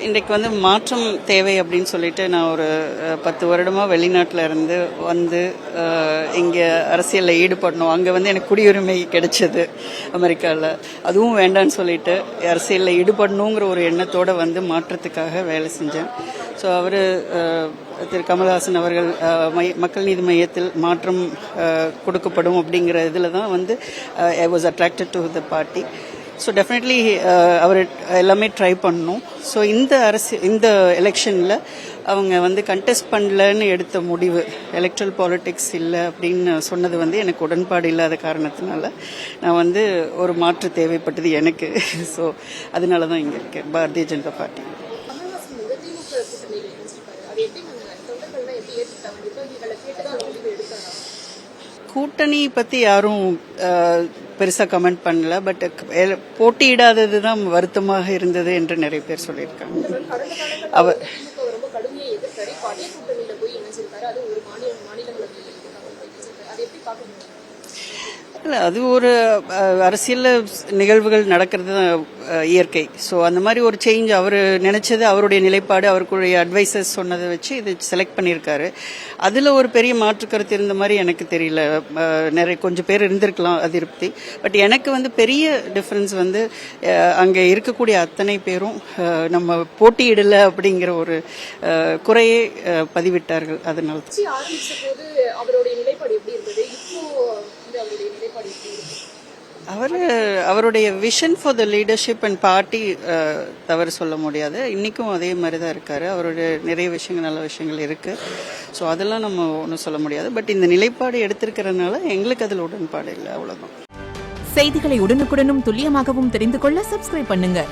இன்றைக்கு வந்து மாற்றம் தேவை அப்படின்னு சொல்லிட்டு நான் ஒரு 10 வருடமாக வெளிநாட்டில் இருந்து வந்து இங்கே அரசியலில் ஈடுபடணும். அங்கே வந்து எனக்கு குடியுரிமை கிடைச்சது அமெரிக்காவில். அதுவும் வேண்டான்னு சொல்லிட்டு அரசியலில் ஈடுபடணுங்கிற ஒரு எண்ணத்தோடு வந்து மாற்றத்துக்காக வேலை செஞ்சேன். ஸோ அவர் திரு கமல்ஹாசன் அவர்கள் மக்கள் நீதி மையத்தில் மாற்றம் கொடுக்கப்படும் அப்படிங்கிற இதில் தான் வந்து I was attracted to the party. So definitely அவர் எல்லாமே ட்ரை பண்ணணும். ஸோ இந்த எலெக்ஷனில் அவங்க வந்து கண்டெஸ்ட் பண்ணலன்னு எடுத்த முடிவு எலெக்ட்ரல் பாலிட்டிக்ஸ் இல்லை அப்படின்னு சொன்னது வந்து எனக்கு உடன்பாடு இல்லாத காரணத்தினால நான் வந்து ஒரு மாற்று தேவைப்பட்டது எனக்கு. ஸோ அதனால தான் இங்கே இருக்கேன் பாரதிய ஜனதா பார்ட்டி. கூட்டணி பற்றி யாரும் பெருசாக கமெண்ட் பண்ணல. பட் போட்டியிடாதது தான் வருத்தமாக இருந்தது என்று நிறைய பேர் சொல்லியிருக்காங்க. அவர் இல்லை, அது ஒரு அரசியல் நிகழ்வுகள் நடக்கிறது தான் இயற்கை. ஸோ அந்த மாதிரி ஒரு சேஞ்ச் அவர் நினைச்சது, அவருடைய நிலைப்பாடு, அவருடைய அட்வைசர்ஸ் சொன்னதை வச்சு இது செலக்ட் பண்ணியிருக்காரு. அதில் ஒரு பெரிய மாற்று கருத்து இருந்த மாதிரி எனக்கு தெரியல. நிறைய கொஞ்சம் பேர் இருந்திருக்கலாம் அதிருப்தி. பட் எனக்கு வந்து பெரிய டிஃப்ரென்ஸ் வந்து அங்கே இருக்கக்கூடிய அத்தனை பேரும் நம்ம போட்டியிடலை அப்படிங்கிற ஒரு குறையை பதிவிட்டார்கள். அதனால அவருடைய vision for the leadership and party தவறு சொல்ல முடியாது. இன்றைக்கும் அதே மாதிரி தான் இருக்காரு. அவருடைய நிறைய விஷயங்கள், நல்ல விஷயங்கள் இருக்குது. ஸோ அதெல்லாம் நம்ம ஒன்றும் சொல்ல முடியாது. பட் இந்த நிலைப்பாடு எடுத்திருக்கிறதுனால எங்களுக்கு அதில் உடன்பாடு இல்லை, அவ்வளோதான். செய்திகளை உடனுக்குடனும் துல்லியமாகவும் தெரிந்து கொள்ள சப்ஸ்கிரைப் பண்ணுங்க.